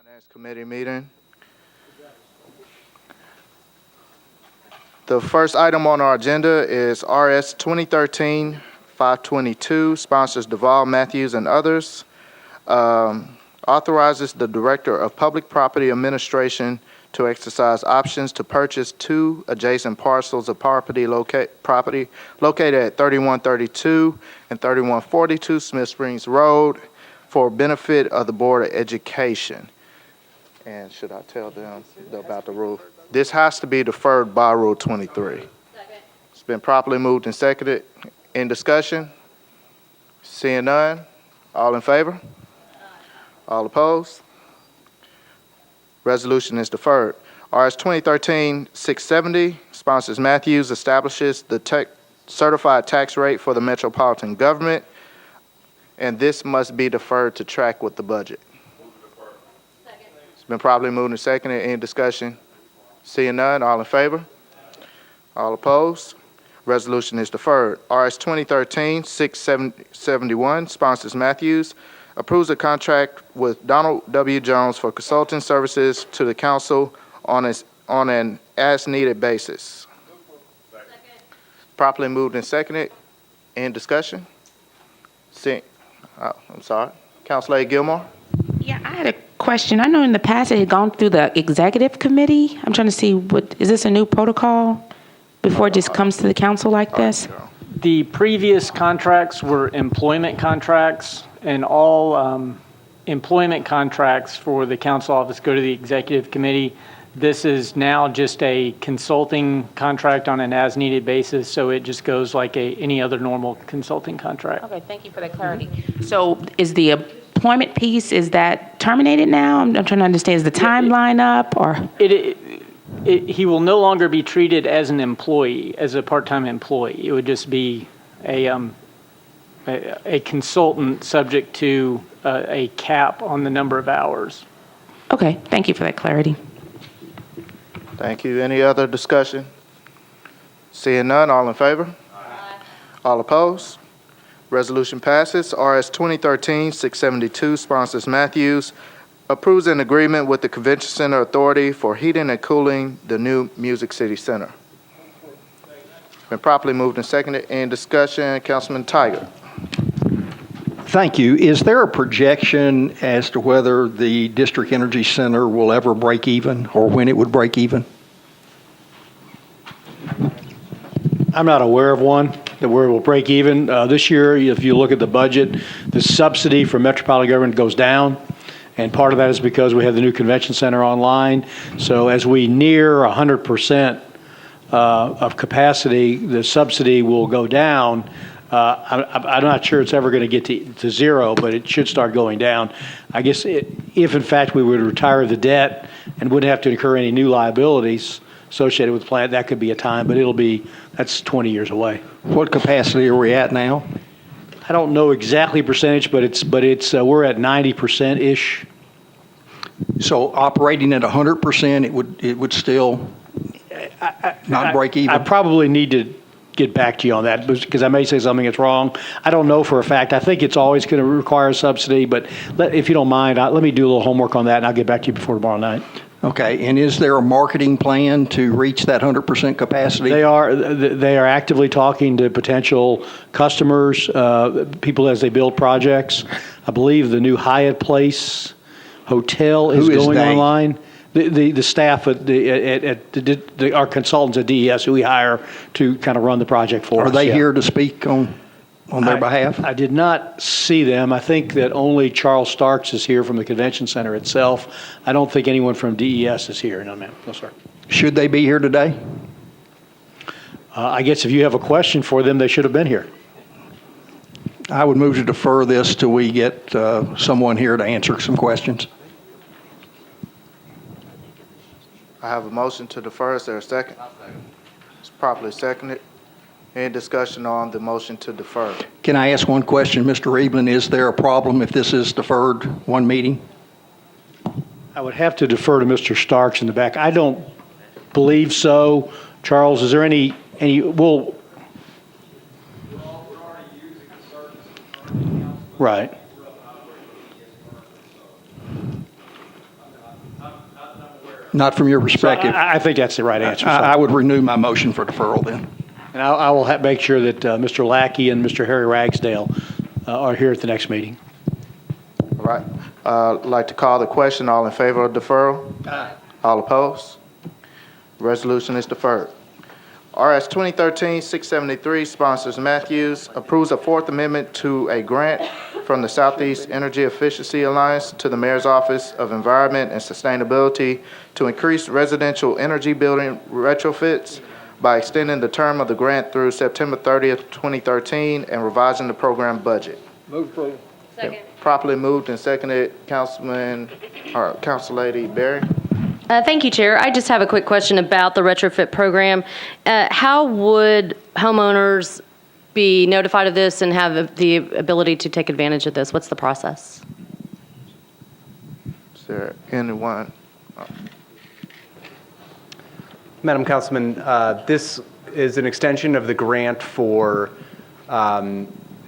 Finance Committee meeting. The first item on our agenda is RS 2013-522, sponsors Deval Matthews and others. Authorizes the Director of Public Property Administration to exercise options to purchase two adjacent parcels of property located at 3132 and 3142 Smith Springs Road for benefit of the Board of Education. And should I tell them about the rule? This has to be deferred by Rule 23. Second. It's been properly moved and seconded. In discussion? Seeing none, all in favor? All opposed? Resolution is deferred. RS 2013-670, sponsors Matthews, establishes the certified tax rate for the metropolitan government, and this must be deferred to track with the budget. Second. It's been properly moved and seconded. Any discussion? Seeing none, all in favor? All opposed? Resolution is deferred. RS 2013-671, sponsors Matthews, approves a contract with Donald W. Jones for consulting services to the council on an as-needed basis. Second. Properly moved and seconded. In discussion? I'm sorry. Councilor Gilmore? Yeah, I had a question. I know in the past it had gone through the executive committee. I'm trying to see, is this a new protocol before it just comes to the council like this? The previous contracts were employment contracts, and all employment contracts for the council office go to the executive committee. This is now just a consulting contract on an as-needed basis, so it just goes like any other normal consulting contract. Okay, thank you for that clarity. So is the employment piece, is that terminated now? I'm trying to understand, is the timeline up, or? He will no longer be treated as an employee, as a part-time employee. It would just be a consultant subject to a cap on the number of hours. Okay, thank you for that clarity. Thank you. Any other discussion? Seeing none, all in favor? Aye. All opposed? Resolution passes. RS 2013-672, sponsors Matthews, approves an agreement with the Convention Center Authority for heating and cooling the new Music City Center. Been properly moved and seconded. In discussion, Councilman Tiger. Thank you. Is there a projection as to whether the District Energy Center will ever break even, or when it would break even? I'm not aware of one that where it will break even. This year, if you look at the budget, the subsidy for metropolitan government goes down, and part of that is because we have the new convention center online. So as we near 100% of capacity, the subsidy will go down. I'm not sure it's ever going to get to zero, but it should start going down. I guess if, in fact, we would retire the debt and wouldn't have to incur any new liabilities associated with the plant, that could be a time, but that's 20 years away. What capacity are we at now? I don't know exactly percentage, but we're at 90%-ish. So operating at 100%, it would still not break even? I probably need to get back to you on that, because I may say something that's wrong. I don't know for a fact. I think it's always going to require a subsidy, but if you don't mind, let me do a little homework on that, and I'll get back to you before tomorrow night. Okay, and is there a marketing plan to reach that 100% capacity? They are actively talking to potential customers, people as they build projects. I believe the new Hyatt Place Hotel is going online. The staff at our consultants at DES who we hire to kind of run the project for us. Are they here to speak on their behalf? I did not see them. I think that only Charles Starks is here from the convention center itself. I don't think anyone from DES is here. No, ma'am. No, sir. Should they be here today? I guess if you have a question for them, they should have been here. I would move to defer this till we get someone here to answer some questions. I have a motion to defer. Is there a second? It's properly seconded. Any discussion on the motion to defer? Can I ask one question, Mr. Evelyn? Is there a problem if this is deferred one meeting? I would have to defer to Mr. Starks in the back. I don't believe so. Charles, is there any well, right. Not from your So perspective. I think that's the right answer. So- I would renew my motion for deferral then. And I will make sure that Mr. Lackey and Mr. Harry Ragsdale are here at the next meeting. All right. I'd like to call the question. All in favor of deferral? Aye. All opposed? Resolution is deferred. RS 2013-673, sponsors Matthews, approves a Fourth Amendment to a grant from the Southeast Energy Efficiency Alliance to the Mayor's Office of Environment and Sustainability to increase residential energy building retrofits by extending the term of the grant through September 30th, 2013, and revising the program budget. Move approval. Second. Properly moved and seconded. Council Lady Berry. Thank you, Chair. I just have a quick question about the retrofit program. How would homeowners be notified of this and have the ability to take advantage of this? What's the process? Is there anyone? Madam Councilman, this is an extension of the grant for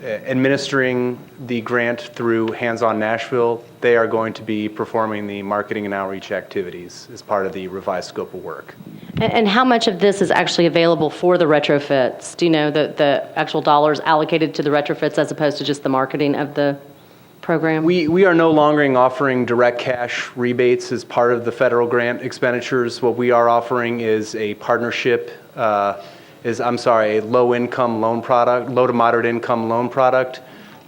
administering the grant through Hands On Nashville. They are going to be performing the marketing and outreach activities as part of the revised scope of work. And how much of this is actually available for the retrofits? Do you know the actual dollars allocated to the retrofits as opposed to just the marketing of the program? We are no longer offering direct cash rebates as part of the federal grant expenditures. What we are offering is a partnership, a low-income loan product, low to moderate income loan product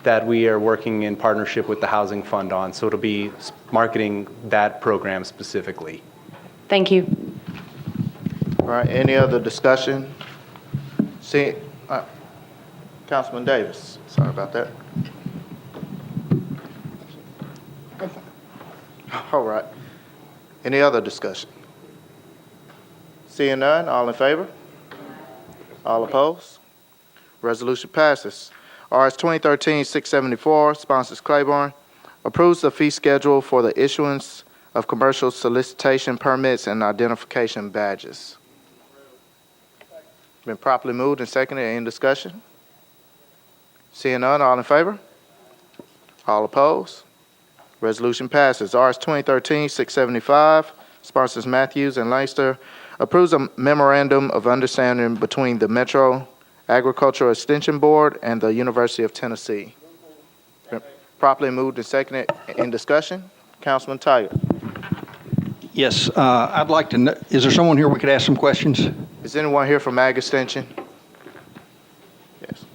that we are working in partnership with the Housing Fund on. So it'll be marketing that program specifically. Thank you. All right, any other discussion? Councilman Davis, sorry about that. All right, any other discussion? Seeing none, all in favor? All opposed? Resolution passes. RS 2013-674, sponsors Claiborne, approves the fee schedule for the issuance of commercial solicitation permits and identification badges. Been properly moved and seconded. Any discussion? Seeing none, all in favor? All opposed? Resolution passes. RS 2013-675, sponsors Matthews and Lancaster, approves a memorandum of understanding between the Metro Agricultural Extension Board and the University of Tennessee. Been properly moved and seconded. In discussion? Councilman Tiger. Yes, I'd like to know, is there someone here we could ask some questions? Is anyone here from Ag Extension? Yes.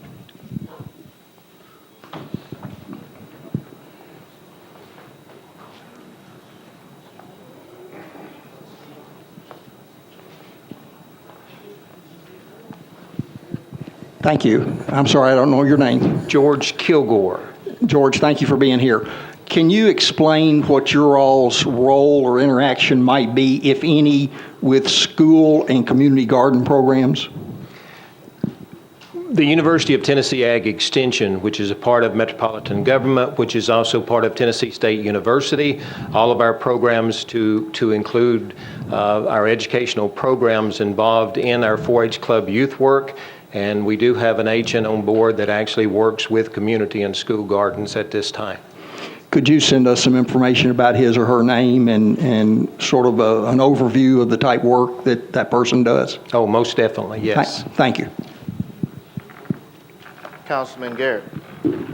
Thank you. I'm sorry, I don't know your name. George Kilgore. George, thank you for being here. Can you explain what your all's role or interaction might be, if any, with school and community garden programs? The University of Tennessee Ag Extension, which is a part of metropolitan government, which is also part of Tennessee State University, all of our programs to include our educational programs involved in our 4-H Club youth work. And we do have an agent on board that actually works with community and school gardens at this time. Could you send us some information about his or her name and sort of an overview of the type work that that person does? Oh, most definitely, yes. Thank you. Councilman Garrett.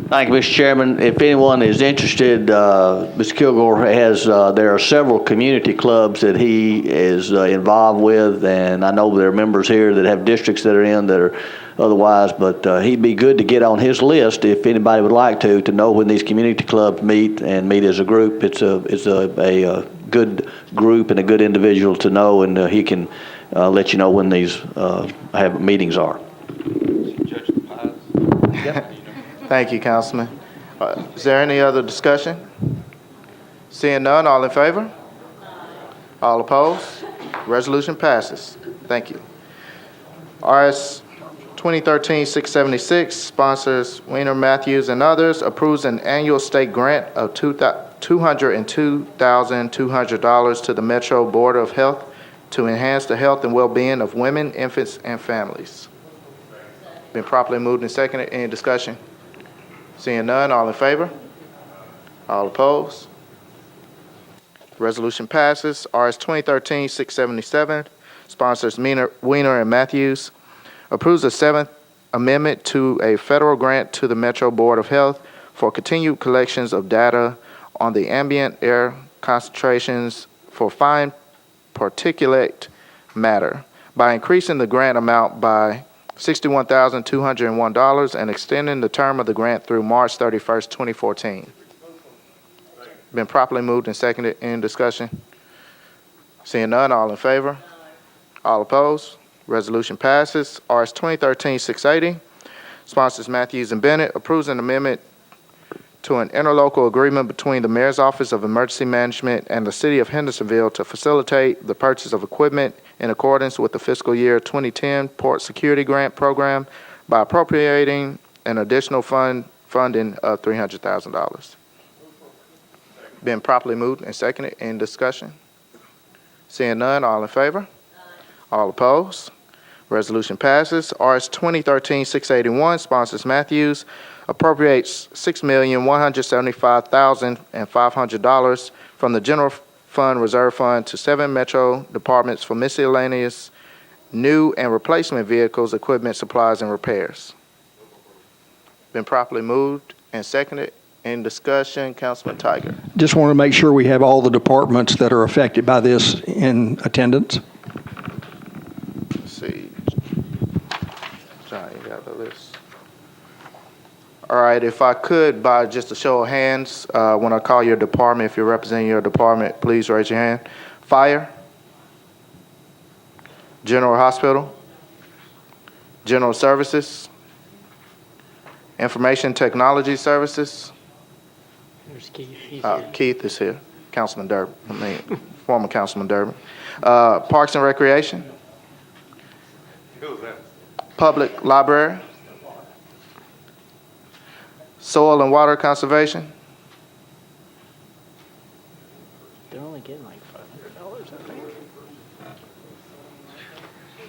Thank you, Mr. Chairman. If anyone is interested, Mr. Kilgore has, there are several community clubs that he is involved with, and I know there are members here that have districts that are in that are otherwise, but he'd be good to get on his list if anybody would like to know when these community clubs meet and meet as a group. It's a good group and a good individual to know, and he can let you know when these meetings are. Thank you, Councilman. Is there any other discussion? Seeing none, all in favor? All opposed? Resolution passes. Thank you. RS 2013-676, sponsors Weiner, Matthews, and others, approves an annual state grant of $202,200 to the Metro Board of Health to enhance the health and well-being of women, infants, and families. Been properly moved and seconded. Any discussion? Seeing none, all in favor? All opposed? Resolution passes. RS 2013-677, sponsors Weiner and Matthews, approves the Seventh Amendment to a federal grant to the Metro Board of Health for continued collections of data on the ambient air concentrations for fine particulate matter by increasing the grant amount by $61,201 and extending the term of the grant through March 31st, 2014. Been properly moved and seconded. In discussion? Seeing none, all in favor? All opposed? Resolution passes. RS 2013-680, sponsors Matthews and Bennett, approves an amendment to an interlocal agreement between the Mayor's Office of Emergency Management and the City of Hendersonville to facilitate the purchase of equipment in accordance with the fiscal year 2010 Port Security Grant Program by appropriating an additional funding of $300,000. Been properly moved and seconded. In discussion? Seeing none, all in favor? All opposed? Resolution passes. RS 2013-681, sponsors Matthews, appropriates $6,175,500 from the General Fund Reserve Fund to 7 Metro departments for miscellaneous new and replacement vehicles, equipment, supplies, and repairs. Been properly moved and seconded. In discussion, Councilman Tiger. Just want to make sure we have all the departments that are affected by this in attendance. Let's see. John, you got the list. All right, if I could, by just a show of hands, when I call your department, if you're representing your department, please raise your hand. Fire, General Hospital, General Services, Information Technology Services. There's Keith. He's here. Keith is here. Councilman Durbin, former Councilman Durbin. Parks and Recreation. Public Library. Soil and Water Conservation. They're only getting like $500, I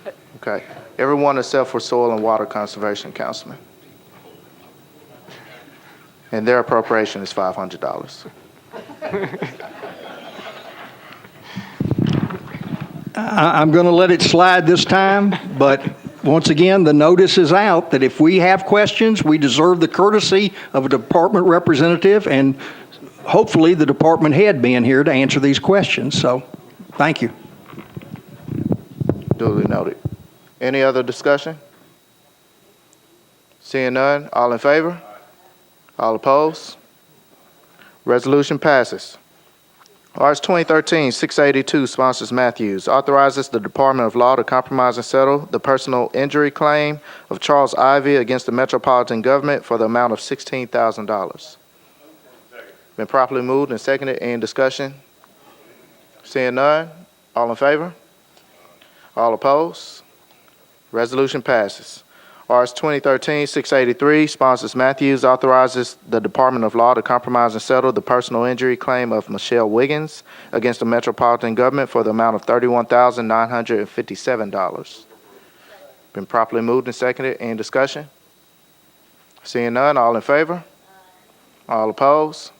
think. Okay. Everyone except for Soil and Water Conservation, Councilman. And their appropriation is $500. I'm going to let it slide this time, but once again, the notice is out that if we have questions, we deserve the courtesy of a department representative and hopefully the department head being here to answer these questions. So, thank you. Duly noted. Any other discussion? Seeing none, all in favor? All opposed? Resolution passes. RS 2013-682, sponsors Matthews, authorizes the Department of Law to compromise and settle the personal injury claim of Charles Ivy against the Metropolitan Government for the amount of $16,000. Been properly moved and seconded. Any discussion? Seeing none, all in favor? All opposed? Resolution passes. RS 2013-683, sponsors Matthews, authorizes the Department of Law to compromise and settle the personal injury claim of Michelle Wiggins against the Metropolitan Government for the amount of $31,957. Been properly moved and seconded. Any discussion? Seeing none, all in favor? All opposed?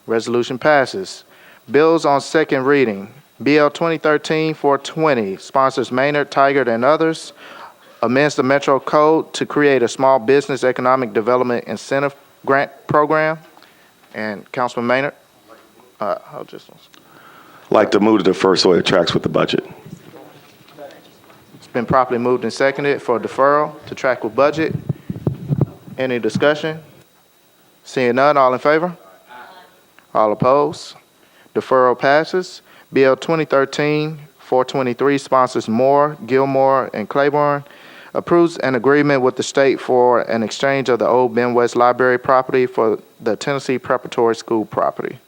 Resolution passes. Bills on second reading. BL 2013-420, sponsors Maynard, Tigard, and others, amends the Metro Code to create a small business economic development incentive grant program. And Councilman Maynard, I'll just like to move to defer so it tracks with the budget. It's been properly moved and seconded for deferral to track with budget. Any discussion? Seeing none, all in favor? All opposed? Deferral passes. BL 2013-423, sponsors Moore, Gilmore, and Claiborne, approves an agreement with the state for an exchange of the old Ben West Library property for the Tennessee Preparatory School property.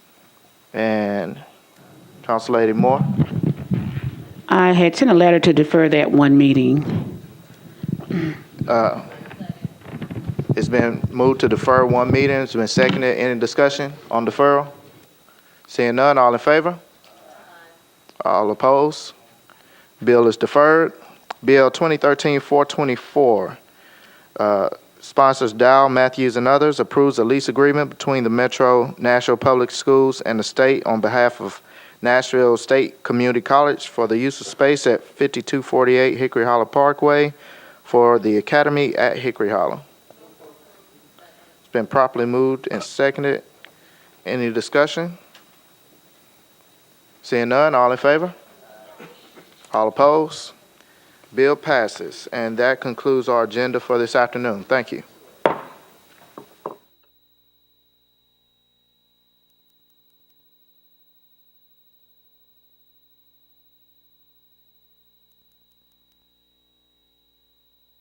And Council Lady Moore? I had sent a letter to defer that one meeting. It's been moved to defer one meeting. It's been seconded. Any discussion on deferral? Seeing none, all in favor? All opposed? Bill is deferred. Bill 2013-424, sponsors Dow, Matthews, and others, approves a lease agreement between the Metro Nashville Public Schools and the state on behalf of Nashville State Community College for the use of space at 5248 Hickory Hollow Parkway for the Academy at Hickory Hollow. It's been properly moved and seconded. Any discussion? Seeing none, all in favor? All opposed? Bill passes, and that concludes our agenda for this afternoon. Thank you.